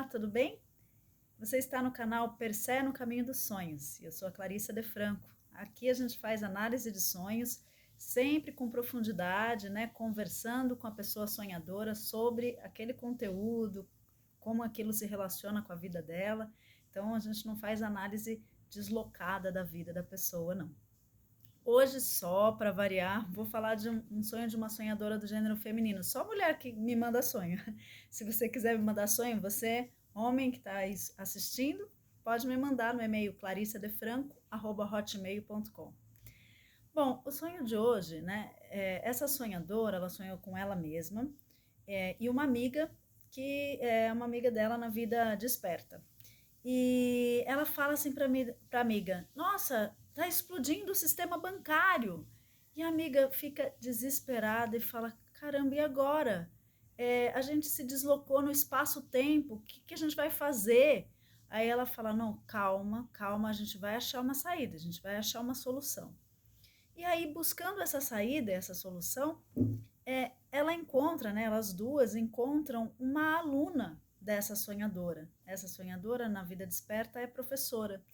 Olá, tudo bem? Você está no canal Persé no Caminho dos Sonhos. Eu sou a Clarissa De Franco. Aqui a gente faz análise de sonhos, sempre com profundidade, né? Conversando com a pessoa sonhadora sobre aquele conteúdo, como aquilo se relaciona com a vida dela. Então a gente não faz análise deslocada da vida da pessoa, não. Hoje, só para variar, vou falar de um sonho de uma sonhadora do gênero feminino. Só mulher que me manda sonho. Se você quiser me mandar sonho, você, homem que está assistindo, pode me mandar no e-mail clarissadefranco@hotmail.com. Bom, o sonho de hoje, né? Essa sonhadora, ela sonhou com ela mesma e uma amiga que é uma amiga dela na vida desperta. E ela fala assim para a amiga: Nossa, tá explodindo o sistema bancário. E a amiga fica desesperada e fala: Caramba, e agora? A gente se deslocou no espaço-tempo, o que a gente vai fazer? Aí ela fala: Não, calma, calma, a gente vai achar uma saída, a gente vai achar uma solução. E aí, buscando essa saída, essa solução, ela encontra, né, elas duas encontram uma aluna dessa sonhadora. Essa sonhadora, na vida desperta, é professora.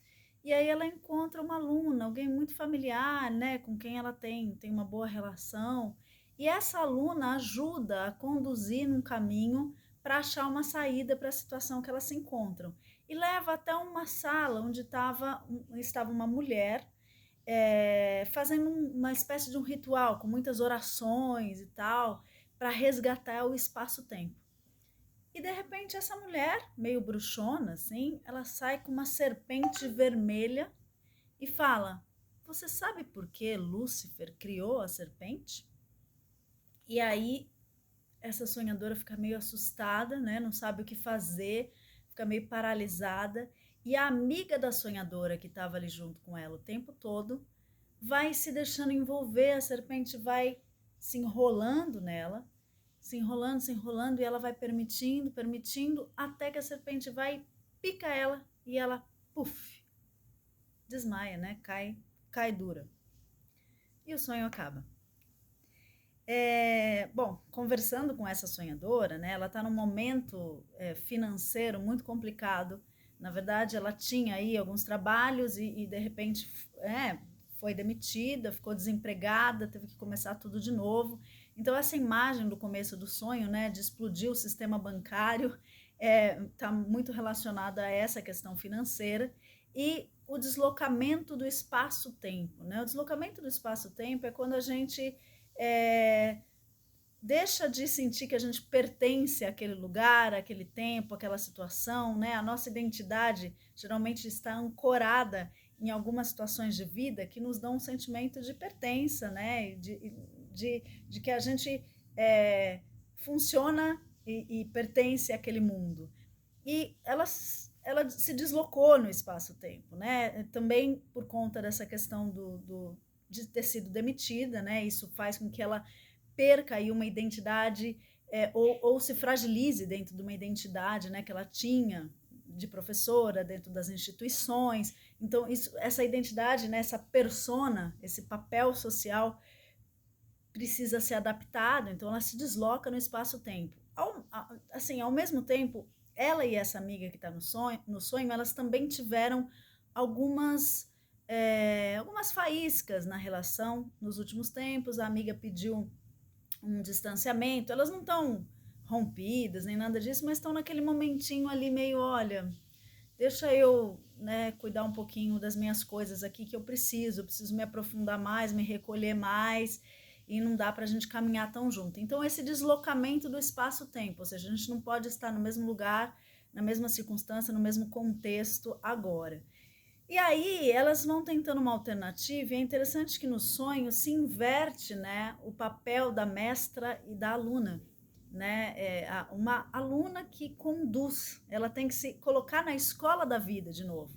E aí ela encontra uma aluna, alguém muito familiar, né, com quem ela tem uma boa relação. E essa aluna ajuda a conduzir num caminho para achar uma saída para a situação que elas se encontram. E leva até uma sala onde estava uma mulher fazendo uma espécie de um ritual com muitas orações e tal, para resgatar o espaço-tempo. E de repente essa mulher, meio bruxona assim, ela sai com uma serpente vermelha e fala: Você sabe por que Lúcifer criou a serpente? E aí essa sonhadora fica meio assustada, né? Não sabe o que fazer, fica meio paralisada. E a amiga da sonhadora que estava ali junto com ela o tempo todo vai se deixando envolver, a serpente vai se enrolando nela, se enrolando, e ela vai permitindo, permitindo, até que a serpente vai, pica ela e ela, puf, desmaia, né? Cai dura. E o sonho acaba. Bom, conversando com essa sonhadora, né? Ela está num momento financeiro muito complicado. Na verdade, ela tinha aí alguns trabalhos e de repente foi demitida, ficou desempregada, teve que começar tudo de novo. Então, essa imagem do começo do sonho, né, de explodir o sistema bancário, está muito relacionada a essa questão financeira e o deslocamento do espaço-tempo, né? O deslocamento do espaço-tempo é quando a gente deixa de sentir que a gente pertence àquele lugar, àquele tempo, àquela situação, né? A nossa identidade geralmente está ancorada em algumas situações de vida que nos dão um sentimento de pertença, né? De que a gente funciona e pertence àquele mundo. E ela se deslocou no espaço-tempo, né? Também por conta dessa questão de ter sido demitida, né? Isso faz com que ela perca aí uma identidade ou se fragilize dentro de uma identidade, né, que ela tinha de professora dentro das instituições. Então essa identidade, né, essa persona, esse papel social precisa ser adaptado. Então ela se desloca no espaço-tempo. Ao mesmo tempo, ela e essa amiga que está no sonho, elas também tiveram algumas faíscas na relação nos últimos tempos. A amiga pediu um distanciamento, elas não estão rompidas nem nada disso, mas estão naquele momentinho ali meio, olha, deixa eu, né, cuidar um pouquinho das minhas coisas aqui que eu preciso me aprofundar mais, me recolher mais, e não dá para a gente caminhar tão junto. Então esse deslocamento do espaço-tempo, ou seja, a gente não pode estar no mesmo lugar, na mesma circunstância, no mesmo contexto agora. E aí elas vão tentando uma alternativa, e é interessante que no sonho se inverte, né, o papel da mestra e da aluna. Né? Uma aluna que conduz, ela tem que se colocar na escola da vida de novo.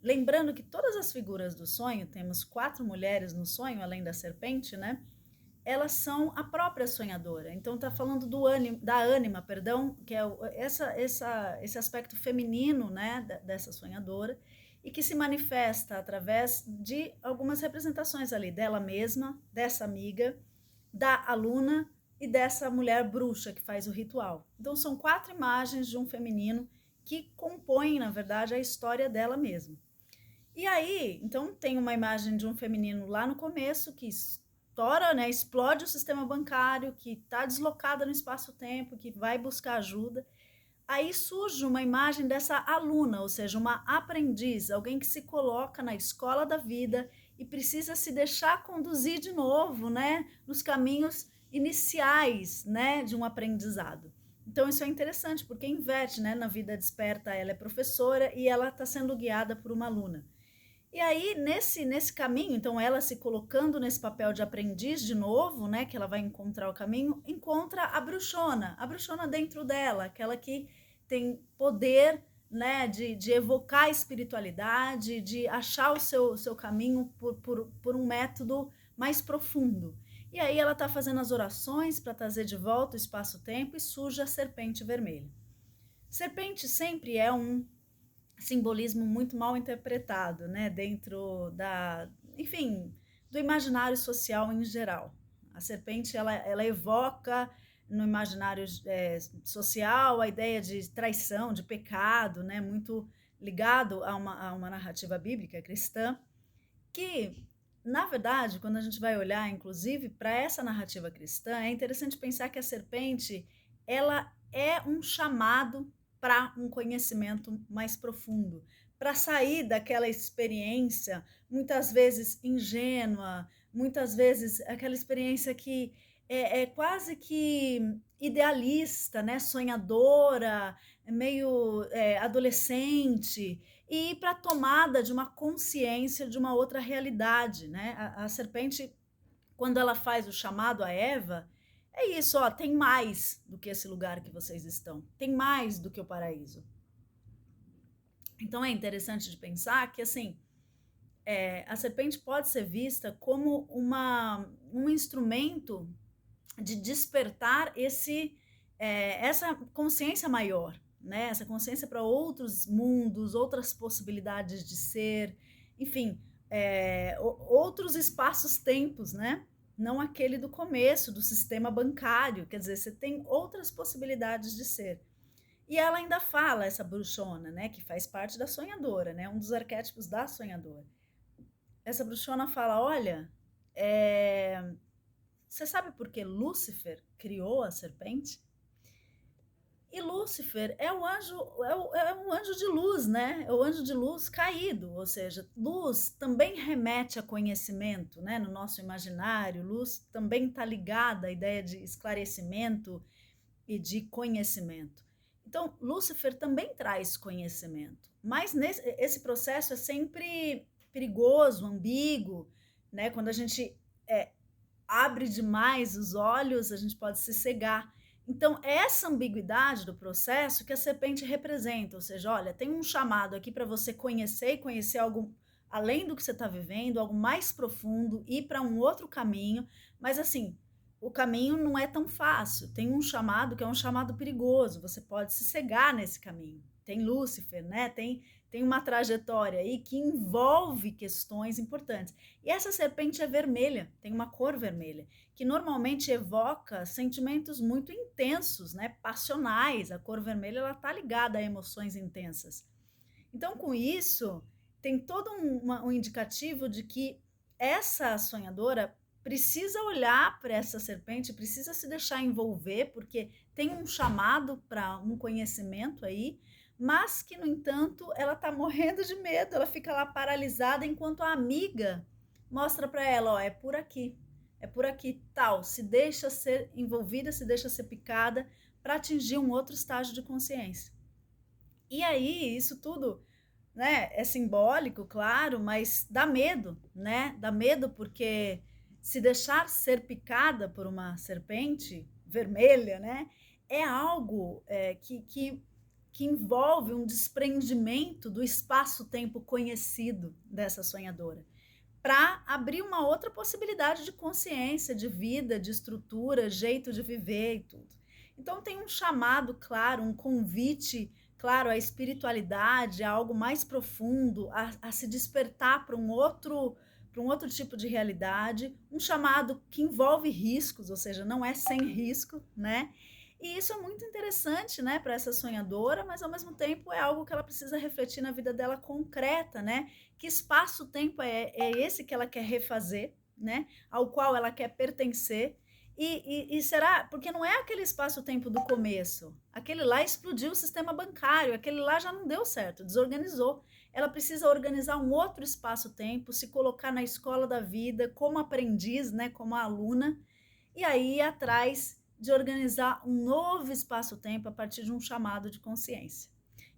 Lembrando que todas as figuras do sonho, temos 4 mulheres no sonho, além da serpente, né? Elas são a própria sonhadora. Então está falando da ânima, perdão, que é esse aspecto feminino, né, dessa sonhadora, e que se manifesta através de algumas representações ali dela mesma, dessa amiga, da aluna e dessa mulher bruxa que faz o ritual. Então são 4 imagens de um feminino que compõem, na verdade, a história dela mesma. E aí, então tem uma imagem de um feminino lá no começo que estoura, né, explode o sistema bancário, que está deslocada no espaço-tempo, que vai buscar ajuda. Aí surge uma imagem dessa aluna, ou seja, uma aprendiz, alguém que se coloca na escola da vida e precisa se deixar conduzir de novo, né, nos caminhos iniciais, né, de um aprendizado. Então isso é interessante, porque inverte, né, na vida desperta ela é professora e ela está sendo guiada por uma aluna. E aí, nesse caminho, então ela se colocando nesse papel de aprendiz de novo, né, que ela vai encontrar o caminho, encontra a bruxona dentro dela, aquela que tem poder, né, de evocar a espiritualidade, de achar o seu caminho por um método mais profundo. E aí ela está fazendo as orações para trazer de volta o espaço-tempo e surge a serpente vermelha. Serpente sempre é um simbolismo muito mal interpretado, né, dentro enfim, do imaginário social em geral. A serpente, ela evoca no imaginário social a ideia de traição, de pecado, né, muito ligado a uma narrativa bíblica cristã, que, na verdade, quando a gente vai olhar, inclusive, para essa narrativa cristã, é interessante pensar que a serpente, ela é um chamado para um conhecimento mais profundo, para sair daquela experiência, muitas vezes ingênua, muitas vezes aquela experiência que é quase que idealista, né? Sonhadora, meio adolescente, e ir para a tomada de uma consciência de uma outra realidade, né? A serpente, quando ela faz o chamado a Eva, é isso, ó, tem mais do que esse lugar que vocês estão, tem mais do que o paraíso. Então é interessante de pensar que, assim, a serpente pode ser vista como um instrumento de despertar essa consciência maior, né? Essa consciência para outros mundos, outras possibilidades de ser, enfim, outros espaços-tempos, né? Não aquele do começo, do sistema bancário, quer dizer, você tem outras possibilidades de ser. E ela ainda fala, essa bruxona, né, que faz parte da sonhadora, né, um dos arquétipos da sonhadora. Essa bruxona fala, olha, você sabe por que Lúcifer criou a serpente? E Lúcifer é um anjo de luz, né? É o anjo de luz caído, ou seja, luz também remete a conhecimento, né? No nosso imaginário, luz também está ligada à ideia de esclarecimento e de conhecimento. Então, Lúcifer também traz conhecimento, mas esse processo é sempre perigoso, ambíguo, né? Quando a gente abre demais os olhos, a gente pode se cegar. Então, essa ambiguidade do processo que a serpente representa, ou seja, olha, tem um chamado aqui para você conhecer e conhecer algo além do que você está vivendo, algo mais profundo, ir para um outro caminho, mas assim, o caminho não é tão fácil. Tem um chamado que é um chamado perigoso, você pode se cegar nesse caminho. Tem Lúcifer, né? Tem uma trajetória aí que envolve questões importantes. E essa serpente é vermelha, tem uma cor vermelha, que normalmente evoca sentimentos muito intensos, né? Passionais. A cor vermelha está ligada a emoções intensas. Então, com isso, tem todo um indicativo de que essa sonhadora precisa olhar para essa serpente, precisa se deixar envolver, porque tem um chamado para um conhecimento aí, mas que, no entanto, ela está morrendo de medo, ela fica lá paralisada, enquanto a amiga mostra para ela, ó, é por aqui, tal, se deixa ser envolvida, se deixa ser picada para atingir um outro estágio de consciência. E aí, isso tudo, né, é simbólico, claro, mas dá medo, né? Dá medo porque se deixar ser picada por uma serpente vermelha, né, é algo que envolve um desprendimento do espaço-tempo conhecido dessa sonhadora, para abrir uma outra possibilidade de consciência, de vida, de estrutura, jeito de viver e tudo. Então tem um chamado, claro, um convite, claro, à espiritualidade, a algo mais profundo, a se despertar para um outro tipo de realidade, um chamado que envolve riscos, ou seja, não é sem risco, né? E isso é muito interessante, né, para essa sonhadora, mas ao mesmo tempo é algo que ela precisa refletir na vida dela concreta, né? Que espaço-tempo é esse que ela quer refazer, né? Ao qual ela quer pertencer. E será, porque não é aquele espaço-tempo do começo. Aquele lá explodiu o sistema bancário, aquele lá já não deu certo, desorganizou. Ela precisa organizar um outro espaço-tempo, se colocar na escola da vida como aprendiz, né, como aluna, e aí ir atrás de organizar um novo espaço-tempo a partir de um chamado de consciência.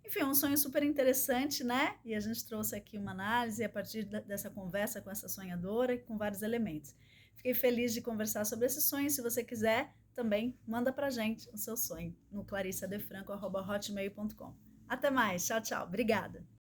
Enfim, um sonho super interessante, né? E a gente trouxe aqui uma análise a partir dessa conversa com essa sonhadora, com vários elementos. Fiquei feliz de conversar sobre esse sonho. Se você quiser, também manda pra gente o seu sonho no clarissadefranco@hotmail.com. Até mais, tchau, tchau. Obrigada.